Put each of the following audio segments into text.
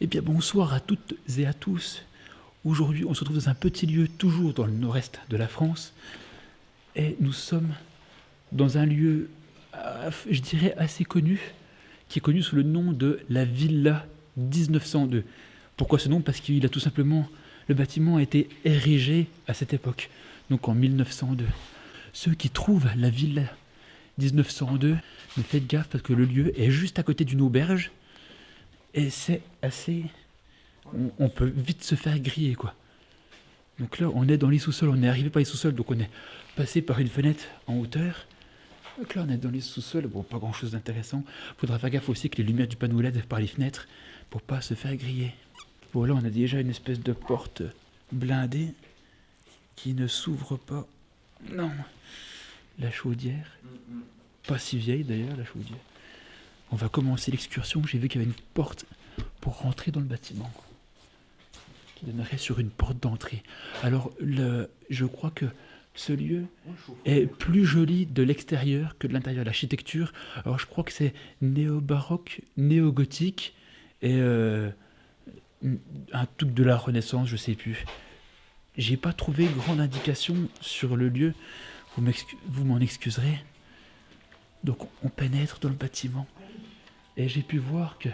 Eh bien bonsoir à toutes et à tous. Aujourd'hui on se retrouve dans un petit lieu toujours dans le nord-est de la France. Et nous sommes dans un lieu, je dirais assez connu, qui est connu sous le nom de la Villa 1902. Pourquoi ce nom? Parce qu'il a tout simplement, le bâtiment a été érigé à cette époque, donc en 1902. Ceux qui trouvent la Villa 1902, mais faites gaffe parce que le lieu est juste à côté d'une auberge. Et c'est assez... On peut vite se faire griller, quoi. Donc là, on est dans les sous-sols, on est arrivé par les sous-sols, donc on est passé par une fenêtre en hauteur. Donc là, on est dans les sous-sols, bon, pas grand-chose d'intéressant. Faudra faire gaffe aussi que les lumières du panneau LED par les fenêtres, pour pas se faire griller. Bon, là, on a déjà une espèce de porte blindée qui ne s'ouvre pas. Non. La chaudière. Pas si vieille, d'ailleurs, la chaudière. On va commencer l'excursion. J'ai vu qu'il y avait une porte pour rentrer dans le bâtiment qui donnerait sur une porte d'entrée. Alors, je crois que ce lieu est plus joli de l'extérieur que de l'intérieur. L'architecture, alors je crois que c'est néo-baroque, néo-gothique et un truc de la Renaissance, je sais plus. J'ai pas trouvé grande indication sur le lieu. Vous m'en excuserez. Donc, on pénètre dans le bâtiment. Et j'ai pu voir que,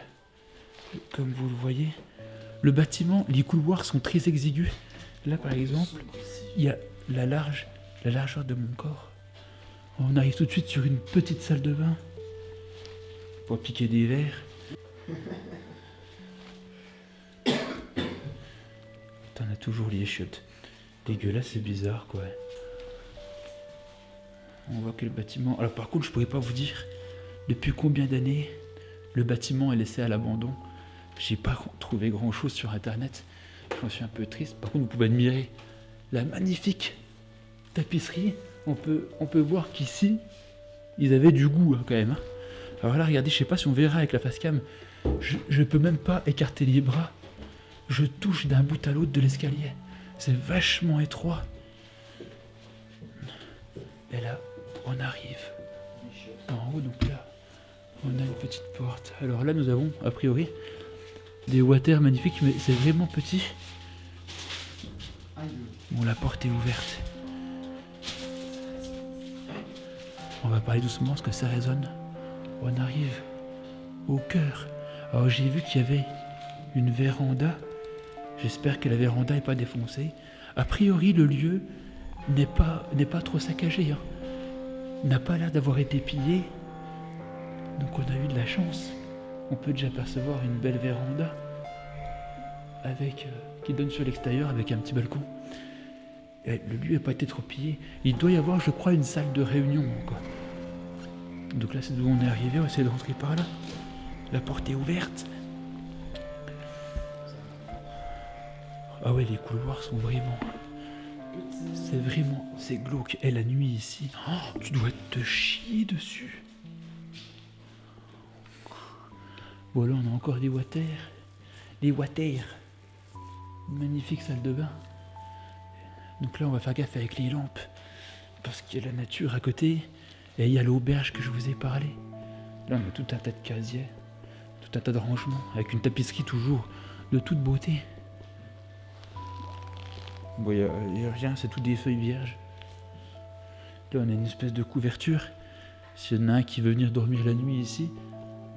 comme vous le voyez, le bâtiment, les couloirs sont très exigus. Là, par exemple, il y a la largeur de mon corps. On arrive tout de suite sur une petite salle de bain pour piquer des verres. T'en as toujours les chiottes. Dégueulasse, c'est bizarre, quoi. On voit que le bâtiment... Alors par contre, je pourrais pas vous dire depuis combien d'années le bâtiment est laissé à l'abandon. J'ai pas trouvé grand chose sur internet. J'en suis un peu triste. Par contre, vous pouvez admirer la magnifique tapisserie. On peut voir qu'ici, ils avaient du goût, hein, quand même. Hein. Alors là, regardez, je sais pas si on verra avec la facecam. Je peux même pas écarter les bras. Je touche d'un bout à l'autre de l'escalier. C'est vachement étroit. Et là, on arrive en haut, donc là, on a une petite porte. Alors là, nous avons, a priori, des water magnifiques, mais c'est vraiment petit. Bon, la porte est ouverte. On va parler doucement parce que ça résonne. On arrive au cœur. Alors j'ai vu qu'il y avait une véranda. J'espère que la véranda n'est pas défoncée. A priori, le lieu n'est pas trop saccagé. Hein. N'a pas l'air d'avoir été pillé. Donc on a eu de la chance. On peut déjà percevoir une belle véranda qui donne sur l'extérieur avec un petit balcon. Et le lieu n'a pas été trop pillé. Il doit y avoir, je crois, une salle de réunion encore. Donc là, c'est d'où on est arrivé. On va essayer de rentrer par là. La porte est ouverte. Ah ouais, les couloirs sont vraiment... C'est glauque. Et la nuit ici, oh, tu dois te chier dessus. Bon là, on a encore des water. Des water. Magnifique salle de bain. Donc là, on va faire gaffe avec les lampes. Parce qu'il y a la nature à côté. Et il y a l'auberge que je vous ai parlé. Là, on a tout un tas de casiers. Tout un tas de rangements. Avec une tapisserie toujours de toute beauté. Bon, il n'y a rien, c'est tout des feuilles vierges. Là, on a une espèce de couverture. S'il y en a un qui veut venir dormir la nuit ici,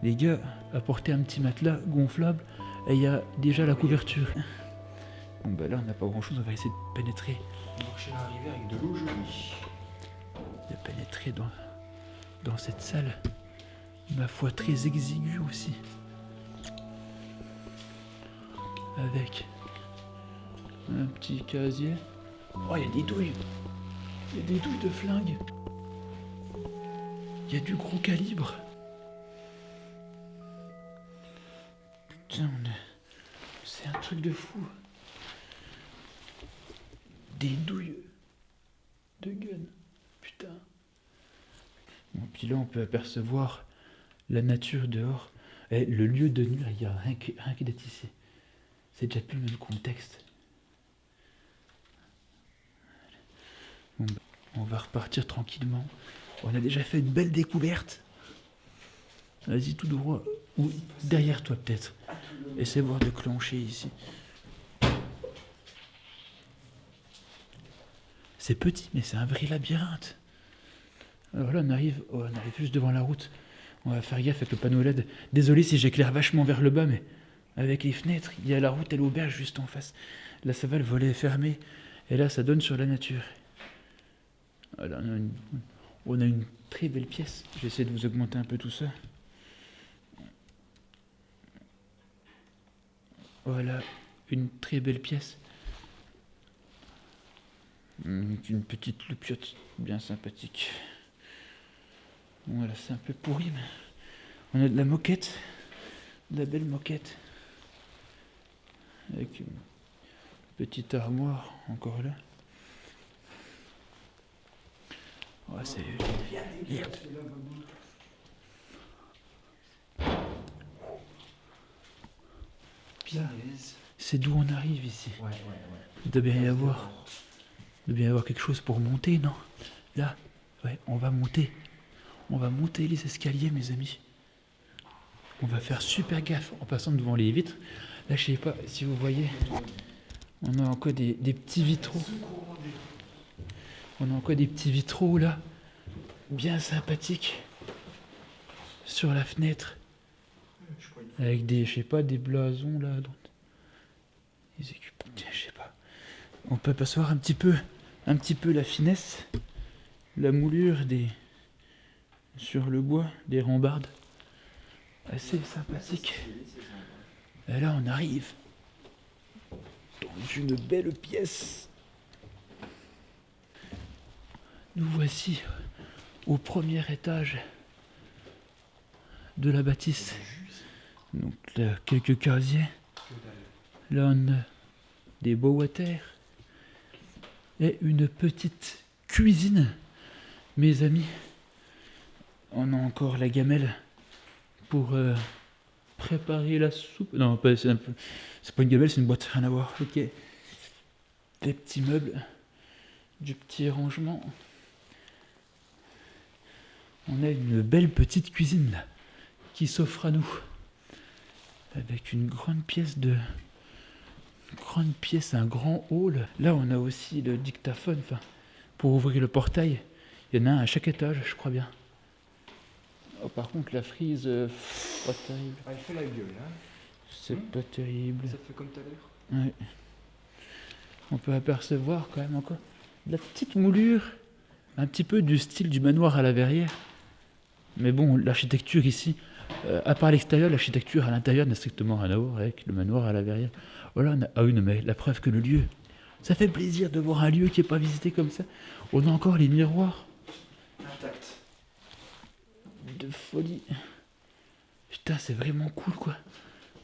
les gars, apportez un petit matelas gonflable et il y a déjà la couverture. Bon, bah là, on n'a pas grand chose, on va essayer de pénétrer. Marcher à l'arrivée avec de l'eau jolie. De pénétrer dans cette salle, ma foi, très exiguë aussi. Avec un petit casier. Oh, il y a des douilles. Il y a des douilles de flingue. Il y a du gros calibre. Putain, c'est un truc de fou. Des douilles de gun. Putain. Bon, puis là, on peut apercevoir la nature dehors. Et le lieu de nuit, il n'y a rien que d'être ici. C'est déjà plus le même contexte. Bon, on va repartir tranquillement. On a déjà fait une belle découverte. Vas-y, tout droit. Ou derrière toi, peut-être. Essaie de voir de clencher ici. C'est petit, mais c'est un vrai labyrinthe. Alors là, on arrive juste devant la route. On va faire gaffe avec le panneau LED. Désolé si j'éclaire vachement vers le bas, mais avec les fenêtres, il y a la route et l'auberge juste en face. Là, ça va, le volet est fermé. Et là, ça donne sur la nature. Voilà, on a une très belle pièce. J'essaie de vous augmenter un peu tout ça. Voilà, une très belle pièce. Une petite loupiote bien sympathique. Voilà, c'est un peu pourri, mais on a de la moquette, de la belle moquette. Avec une petite armoire encore là. Ouais, c'est... Merde. C'est d'où on arrive ici. Ouais. Il doit bien y avoir quelque chose pour monter, non? Là, ouais, on va monter. On va monter les escaliers, mes amis. On va faire super gaffe en passant devant les vitres. Là, je sais pas si vous voyez, on a encore des petits vitraux. On a encore des petits vitraux là, bien sympathiques, sur la fenêtre. Avec des, je sais pas, des blasons là. Je sais pas. On peut apercevoir un petit peu la finesse, la moulure sur le bois, des rambardes. Assez sympathique. Et là, on arrive dans une belle pièce. Nous voici au premier étage de la bâtisse. Donc là, quelques casiers. Là, on a des beaux water et une petite cuisine. Mes amis, on a encore la gamelle pour préparer la soupe. Non, c'est pas une gamelle, c'est une boîte, rien à voir. Ok. Des petits meubles, du petit rangement. On a une belle petite cuisine là, qui s'offre à nous. Avec une grande pièce, un grand hall. Là, on a aussi le dictaphone, pour ouvrir le portail. Il y en a un à chaque étage, je crois bien. Oh, par contre, la frise, pas terrible. Ah, elle fait la gueule, hein. C'est pas terrible. Ça fait comme tout à l'heure. Ouais. On peut apercevoir quand même encore la petite moulure, un petit peu du style du manoir à la Verrière. Mais bon, l'architecture ici, à part l'extérieur, l'architecture à l'intérieur n'a strictement rien à voir avec le manoir à la Verrière. Voilà, ah oui, non, mais la preuve que le lieu, ça fait plaisir de voir un lieu qui n'est pas visité comme ça. On a encore les miroirs. Intact. De folie. Putain, c'est vraiment cool, quoi.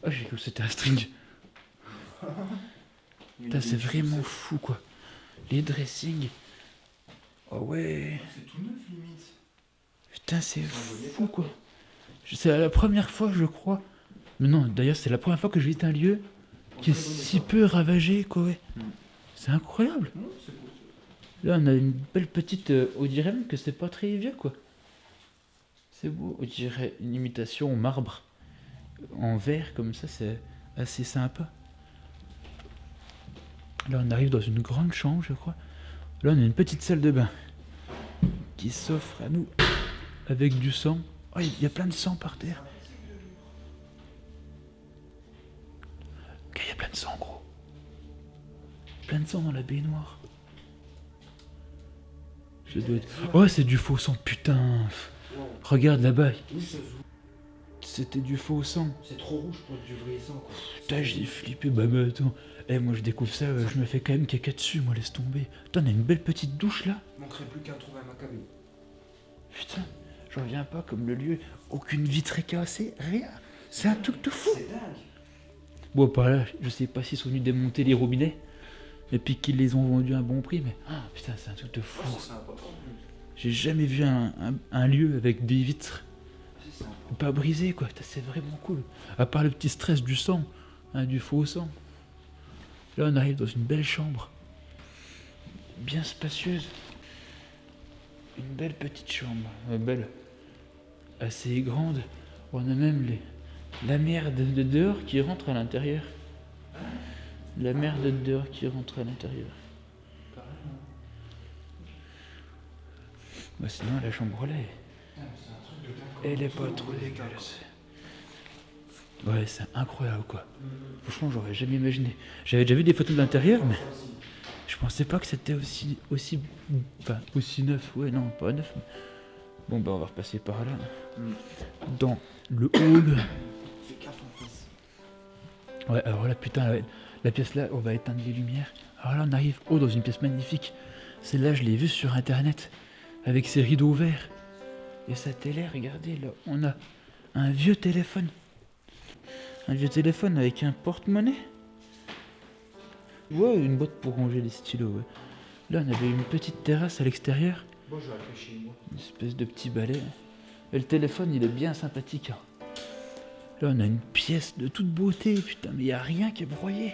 Ah, j'ai cru que c'était un string. Putain, c'est vraiment fou, quoi. Les dressings. Oh ouais. C'est tout neuf, limite. Putain, c'est fou, quoi. C'est la première fois, je crois. Mais non, d'ailleurs, c'est la première fois que je visite un lieu qui est si peu ravagé, quoi, ouais. C'est incroyable. Là, on a une belle petite... on dirait même que c'est pas très vieux, quoi. C'est beau. On dirait une imitation au marbre. En verre, comme ça, c'est assez sympa. Là, on arrive dans une grande chambre, je crois. Là, on a une petite salle de bain qui s'offre à nous avec du sang. Oh, il y a plein de sang par terre. Ok, il y a plein de sang, gros. Plein de sang dans la baignoire. Je dois être... Oh, c'est du faux sang, putain. Regarde là-bas. C'était du faux sang. C'est trop rouge pour du vrai sang, quoi. Putain, j'ai flippé. Bah attends. Moi, je découvre ça, je me fais quand même caca dessus, moi, laisse tomber. Putain, on a une belle petite douche, là. Il manquerait plus qu'à trouver un macabé. Putain, j'en reviens pas, comme le lieu. Aucune vitre est cassée, rien. C'est un truc de fou. C'est dingue. Bon, par là, je sais pas s'ils sont venus démonter les robinets. Et puis qu'ils les ont vendus à un bon prix, mais... putain, c'est un truc de fou. C'est sympa. J'ai jamais vu un lieu avec des vitres C'est sympa. pas brisées, quoi. Putain, c'est vraiment cool. À part le petit stress du sang, du faux sang. Là, on arrive dans une belle chambre. Bien spacieuse. Une belle petite chambre. Belle. Assez grande. On a même La merde de dehors qui rentre à l'intérieur. La merde de dehors qui rentre à l'intérieur. Bah sinon la chambre là, elle est pas trop dégueulasse. Ouais, c'est incroyable quoi. Franchement, j'aurais jamais imaginé. J'avais déjà vu des photos de l'intérieur, mais je pensais pas que c'était aussi neuf. Ouais, non, pas neuf. Mais... Bon, bah on va repasser par là. Dans le hall. Fais gaffe en face. Ouais, alors là, putain, la pièce là, on va éteindre les lumières. Alors là, on arrive dans une pièce magnifique. Celle-là, je l'ai vue sur internet, avec ses rideaux verts. Et sa télé, regardez, là, on a un vieux téléphone. Un vieux téléphone avec un porte-monnaie. Ouais, une boîte pour ranger les stylos, ouais. Là, on avait une petite terrasse à l'extérieur. Bon, je vais aller chez moi. Une espèce de petit balai. Et le téléphone, il est bien sympathique. Hein. Là, on a une pièce de toute beauté, putain, mais il n'y a rien qui est broyé.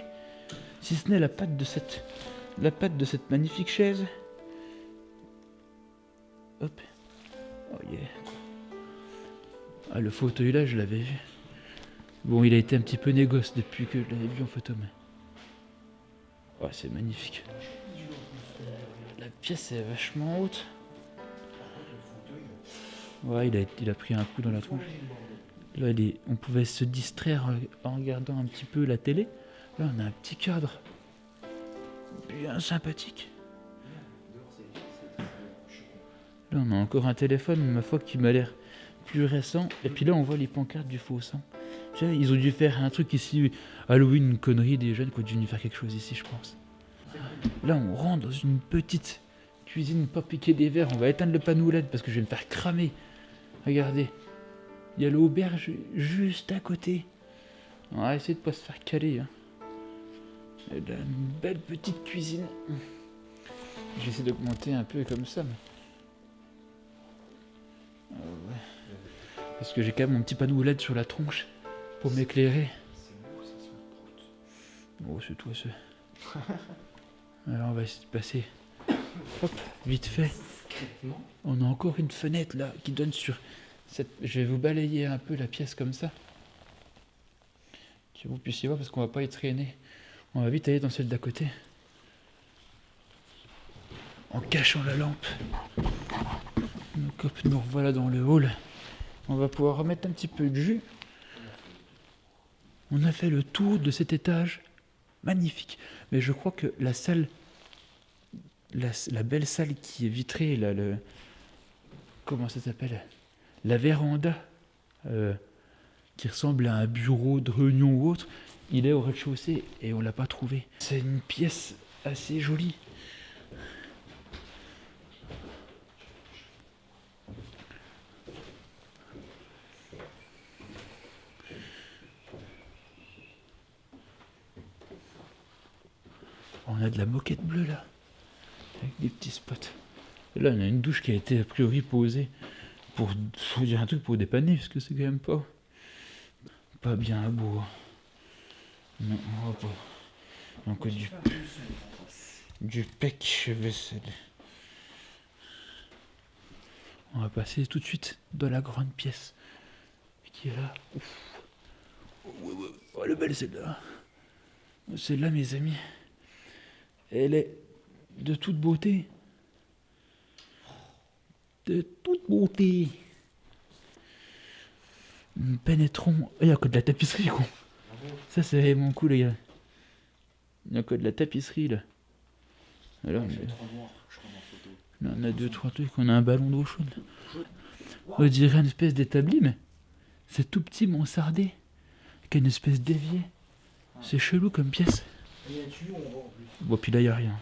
Si ce n'est la patte de cette magnifique chaise. Hop. Oh yeah. Ah, le fauteuil là, je l'avais vu. Bon, il a été un petit peu négoce depuis que je l'avais vu en photo, mais... Oh, c'est magnifique. La pièce est vachement haute. Ouais, il a pris un coup dans la tronche. Là, on pouvait se distraire en regardant un petit peu la télé. Là, on a un petit cadre. Bien sympathique. Là, on a encore un téléphone, ma foi, qui m'a l'air plus récent. Et puis là, on voit les pancartes du Faux-Sang. Ils ont dû faire un truc ici, Halloween, une connerie des jeunes qui ont dû faire quelque chose ici, je pense. Là, on rentre dans une petite cuisine, pas piquer des verres. On va éteindre le panneau LED parce que je vais me faire cramer. Regardez, il y a l'auberge juste à côté. On va essayer de pas se faire caler. Hein. Et là, une belle petite cuisine. J'essaie d'augmenter un peu comme ça. Mais... ouais. Parce que j'ai quand même mon petit panneau LED sur la tronche pour m'éclairer. Oh, c'est toi, ça. Alors, on va essayer de passer. Hop, vite fait. On a encore une fenêtre là qui donne sur cette... Je vais vous balayer un peu la pièce comme ça. Que vous puissiez voir parce qu'on va pas y traîner. On va vite aller dans celle d'à côté. En cachant la lampe. Donc hop, nous revoilà dans le hall. On va pouvoir remettre un petit peu de jus. On a fait le tour de cet étage. Magnifique. Mais je crois que la salle... La belle salle qui est vitrée, là, comment ça s'appelle? La véranda, qui ressemble à un bureau de réunion ou autre, il est au rez-de-chaussée et on l'a pas trouvé. C'est une pièce assez jolie. On a de la moquette bleue là. Avec des petits spots. Et là, on a une douche qui a été a priori posée pour, faut dire un truc pour dépanner, parce que c'est quand même pas bien beau. Non, on va pas. Donc du pec vaisselle. On va passer tout de suite dans la grande pièce qui est là. Ouf. Oh, elle est belle celle-là. Celle-là, mes amis, elle est de toute beauté. De toute beauté. Nous pénétrons. Il n'y a que de la tapisserie, quoi. Ça, c'est vraiment cool, les gars. Il n'y a que de la tapisserie, là. Alors, on a deux, trois trucs. On a un ballon d'eau chaude. On dirait une espèce d'établi, mais c'est tout petit, mansardé. Avec une espèce d'évier. C'est chelou comme pièce. Bon, puis là, il n'y a rien.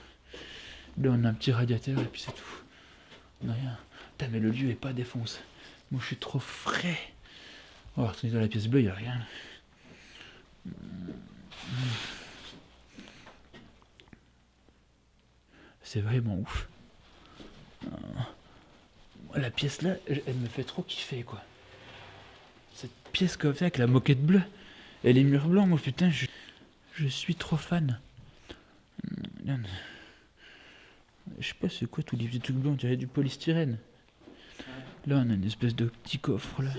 Là, on a un petit radiateur et puis c'est tout. On n'a rien. Putain, mais le lieu est pas défonce. Moi, je suis trop frais. On va retourner dans la pièce bleue, il n'y a rien. C'est vraiment ouf. La pièce là, elle me fait trop kiffer, quoi. Cette pièce comme ça, avec la moquette bleue et les murs blancs, moi, putain, je suis trop fan. Je sais pas c'est quoi tous les petits trucs blancs, on dirait du polystyrène. Là on a une espèce de petit coffre là.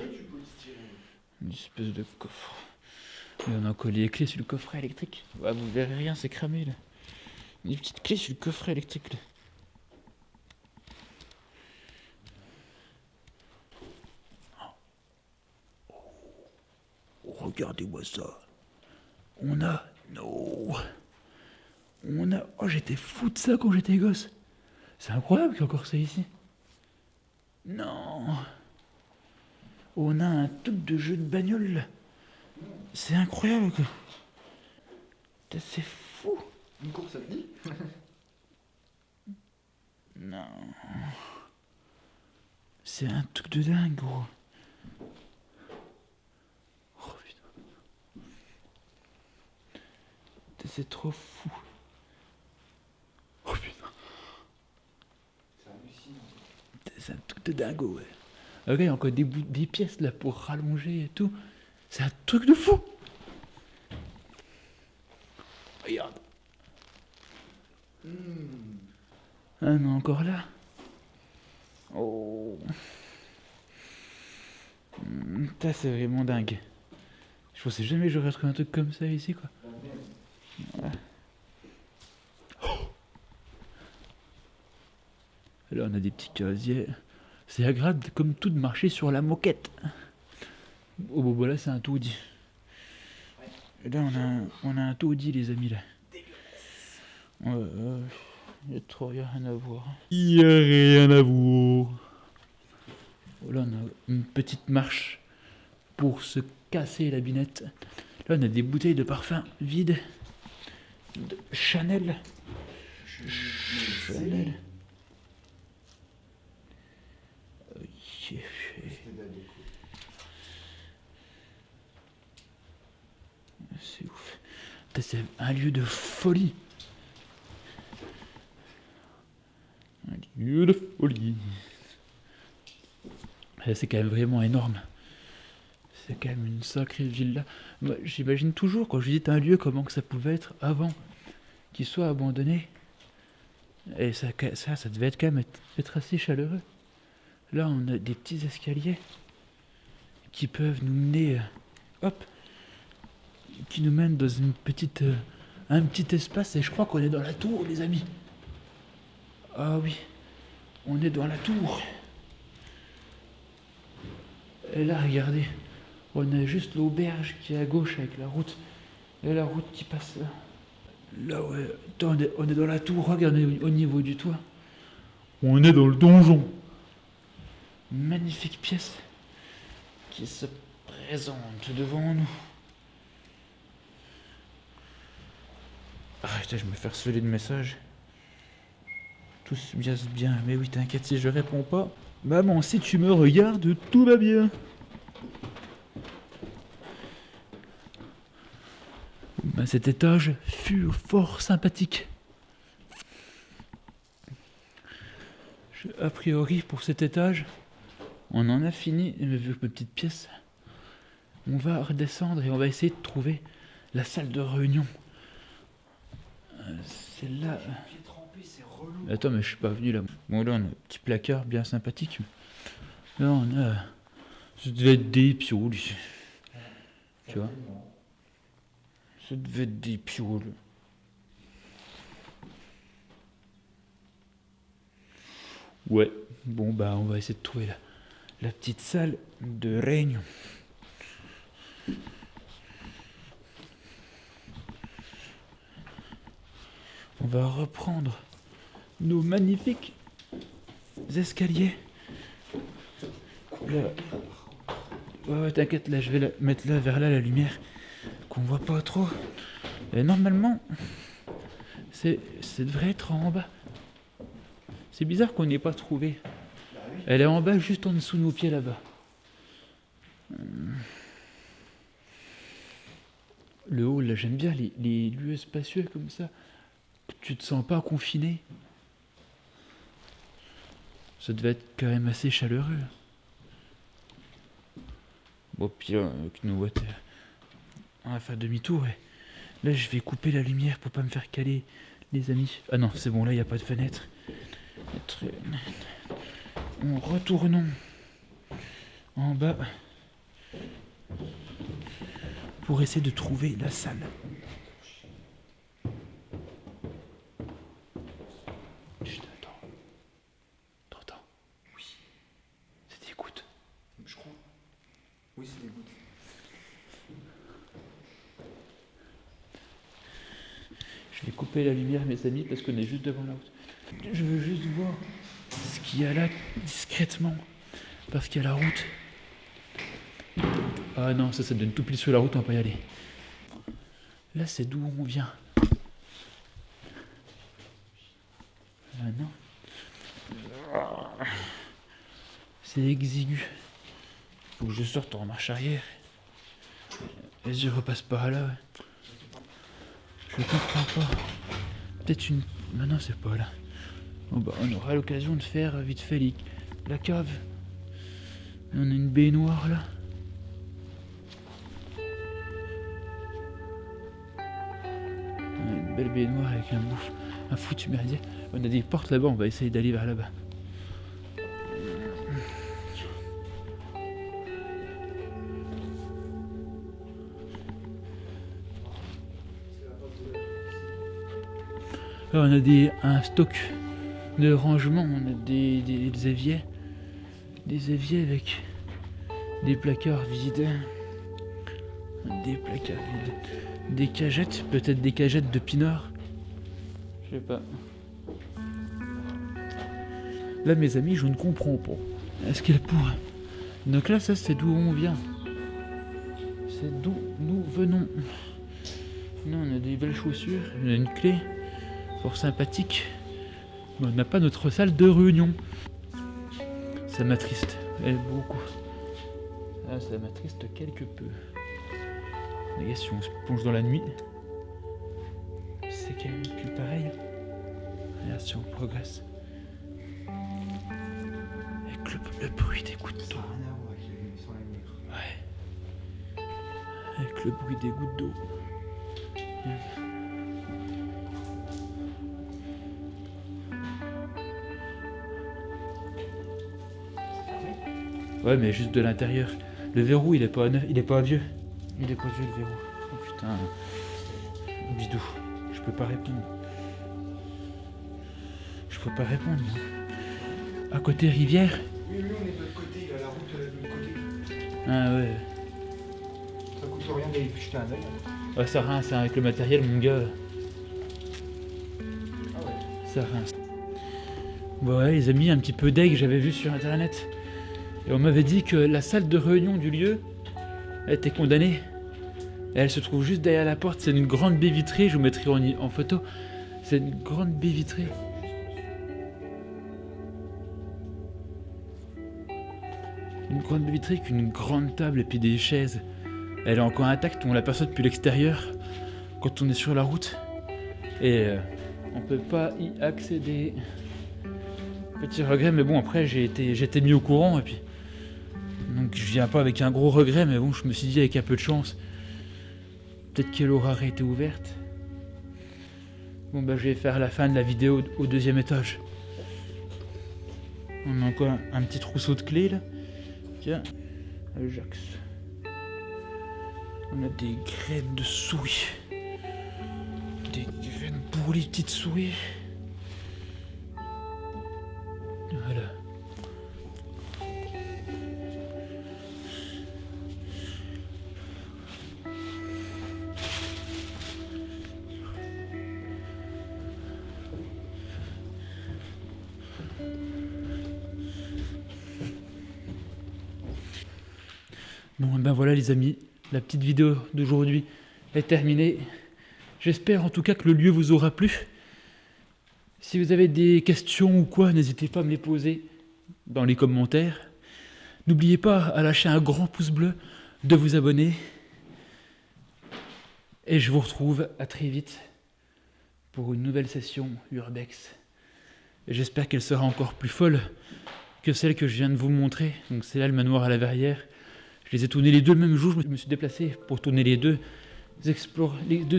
Une espèce de coffre. Mais on a encore les clés sur le coffret électrique. Ouais, vous verrez rien, c'est cramé là. Une petite clé sur le coffret électrique là. Oh, regardez-moi ça. On a. Non. On a. Oh, j'étais fou de ça quand j'étais gosse. C'est incroyable qu'il y ait encore ça ici. Non. On a un truc de jeu de bagnole là. C'est incroyable quoi. Putain, c'est fou. Une course à pied. Non. C'est un truc de dingue gros. Oh putain. Putain, c'est trop fou. Oh putain. C'est hallucinant. Putain, c'est un truc de dingo ouais. Ah, regarde, il y a encore des pièces là pour rallonger et tout. C'est un truc de fou. Regarde. Ah non, encore là. Oh. Ça c'est vraiment dingue. Je pensais jamais que j'aurais trouvé un truc comme ça ici quoi. Ouais. Oh. Là on a des petits casiers. C'est agréable comme tout de marcher sur la moquette. Oh bon là c'est un taudis. Là on a un taudis les amis là. Ouais, il y a trop rien à voir. Il y a rien à voir. Là on a une petite marche pour se casser la binette. Là on a des bouteilles de parfum vides. De Chanel. Chanel. C'est ouf. Putain, c'est un lieu de folie. Un lieu de folie. C'est quand même vraiment énorme. C'est quand même une sacrée villa. Moi, j'imagine toujours, quand je visite un lieu, comment que ça pouvait être avant qu'il soit abandonné. Et ça devait être quand même être assez chaleureux. Là, on a des petits escaliers qui peuvent nous mener, hop, qui nous mènent dans une petite, un petit espace. Et je crois qu'on est dans la tour, les amis. Ah oui, on est dans la tour. Et là, regardez, on a juste l'auberge qui est à gauche avec la route. Et la route qui passe là. Là, ouais. Attends, on est dans la tour, regardez au niveau du toit. On est dans le donjon. Magnifique pièce qui se présente devant nous. Ah, putain, je me fais harceler de messages. Tout se passe bien. Mais oui, t'inquiète, si je réponds pas. Maman, si tu me regardes, tout va bien. Ben, cet étage fut fort sympathique. A priori, pour cet étage, on en a fini. Vu ma petite pièce, on va redescendre et on va essayer de trouver la salle de réunion. C'est là. C'est relou. Attends, mais je suis pas venu là. Bon, là, on a un petit placard bien sympathique. Là, on a. Ça devait être des pioles ici. Tu vois? Ça devait être des pioles. Ouais. Bon, bah, on va essayer de trouver la petite salle de réunion. On va reprendre nos magnifiques escaliers. Là. Ouais, t'inquiète, là, je vais mettre là, vers là, la lumière, qu'on voit pas trop. Et normalement, ça devrait être en bas. C'est bizarre qu'on n'ait pas trouvé. Elle est en bas, juste en dessous de nos pieds, là-bas. Le hall, là, j'aime bien les lieux spacieux comme ça. Tu te sens pas confiné. Ça devait être quand même assez chaleureux. Bon, puis là, avec nos boîtes, on va faire demi-tour. Et là, je vais couper la lumière pour pas me faire caler, les amis. Ah non, c'est bon, là, il n'y a pas de fenêtre. Retournons en bas. pour essayer de trouver la salle. Chut, attends. T'entends? Oui, C'est des gouttes. je crois. Oui, c'est des gouttes. Je vais couper la lumière, mes amis, parce qu'on est juste devant la route. Je veux juste voir ce qu'il y a là discrètement, parce qu'il y a la route. Ah non, ça donne tout pile sur la route, on va pas y aller. Là, c'est d'où on vient. Ah non. C'est exigu. Faut que je sorte en marche arrière. Et je repasse par là, ouais. Je comprends pas. Peut-être une... Non, non, c'est pas là. Bon bah, on aura l'occasion de faire vite fait la cave. On a une baignoire là. Une belle baignoire avec un foutu merdier. On a des portes là-bas, on va essayer d'aller vers là-bas. Là, on a un stock de rangement, on a des éviers. Des éviers avec des placards vides. Des placards vides. Des cagettes, peut-être des cagettes de pinard. Je sais pas. Là, mes amis, je ne comprends pas. Est-ce qu'elle pourrait... Donc là, ça, c'est d'où on vient. C'est d'où nous venons. Là, on a des belles chaussures. On a une clé. Fort sympathique. Mais on n'a pas notre salle de réunion. Ça m'attriste. Beaucoup. Ah, ça m'attriste quelque peu. Mais si on se plonge dans la nuit, c'est quand même plus pareil. Regarde si on progresse. Avec le bruit des gouttes d'eau. Ouais. Avec le bruit des gouttes d'eau. Ouais, mais juste de l'intérieur. Le verrou, il est pas neuf, il est pas vieux. Il est pas vieux le verrou. Oh putain. Bidou, je peux pas répondre. Je peux pas répondre. Moi. À côté rivière. Oui, on est de l'autre côté, il a la route de l'autre côté. Ah ouais. Ça coûte rien d'aller jeter un œil. Ouais, ça rince hein, avec le matériel, mon gars. Ah ouais. Ça rince. Bon, ouais, ils ont mis un petit peu d'aigle, j'avais vu sur internet. Et on m'avait dit que la salle de réunion du lieu était condamnée. Et elle se trouve juste derrière la porte. C'est une grande baie vitrée, je vous mettrai en photo. C'est une grande baie vitrée. Une grande baie vitrée avec une grande table et puis des chaises. Elle est encore intacte, on l'aperçoit depuis l'extérieur quand on est sur la route. Et on peut pas y accéder. Petit regret, mais bon, après j'ai été mis au courant et puis... Donc je viens pas avec un gros regret, mais bon, je me suis dit avec un peu de chance, peut-être qu'elle aura été ouverte. Bon bah je vais faire la fin de la vidéo au deuxième étage. On a encore un petit trousseau de clés là. Tiens, Ajax. On a des graines de souris. Des graines pour les petites souris. Voilà. Bon, ben voilà les amis, la petite vidéo d'aujourd'hui est terminée. J'espère en tout cas que le lieu vous aura plu. Si vous avez des questions ou quoi, n'hésitez pas à me les poser dans les commentaires. N'oubliez pas à lâcher un grand pouce bleu, de vous abonner. Et je vous retrouve à très vite pour une nouvelle session Urbex. Et j'espère qu'elle sera encore plus folle que celle que je viens de vous montrer. Donc c'est là le manoir à la verrière. Je les ai tournés les deux le même jour, je me suis déplacé pour tourner les deux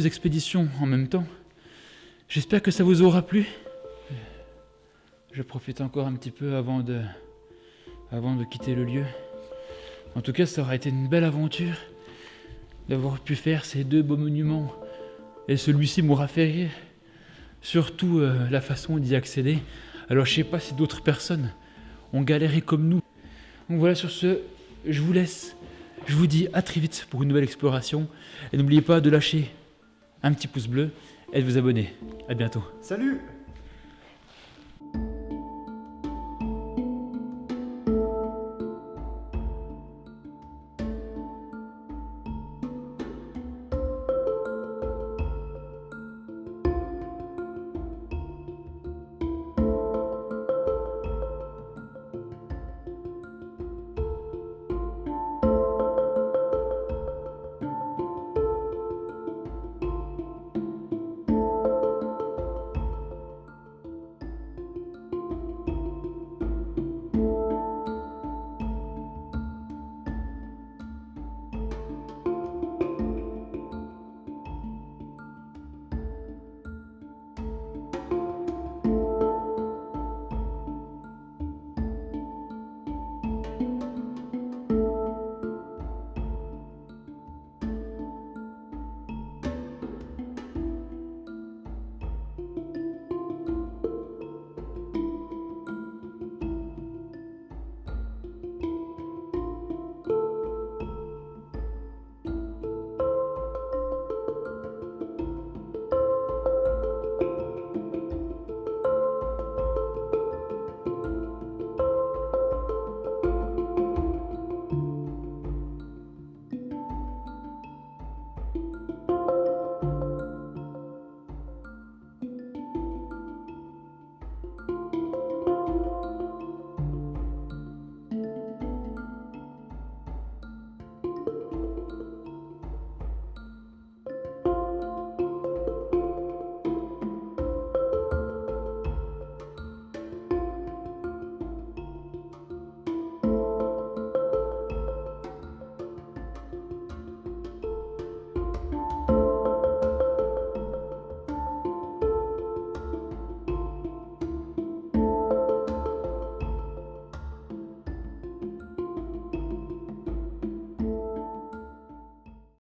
expéditions en même temps. J'espère que ça vous aura plu. Je profite encore un petit peu avant de quitter le lieu. En tout cas, ça aura été une belle aventure. d'avoir pu faire ces 2 beaux monuments. Et celui-ci m'aura fait rire. Surtout la façon d'y accéder. Alors je sais pas si d'autres personnes ont galéré comme nous. Donc voilà, sur ce, je vous laisse. Je vous dis à très vite pour une nouvelle exploration. Et n'oubliez pas de lâcher un petit pouce bleu et de vous abonner. À bientôt. Salut!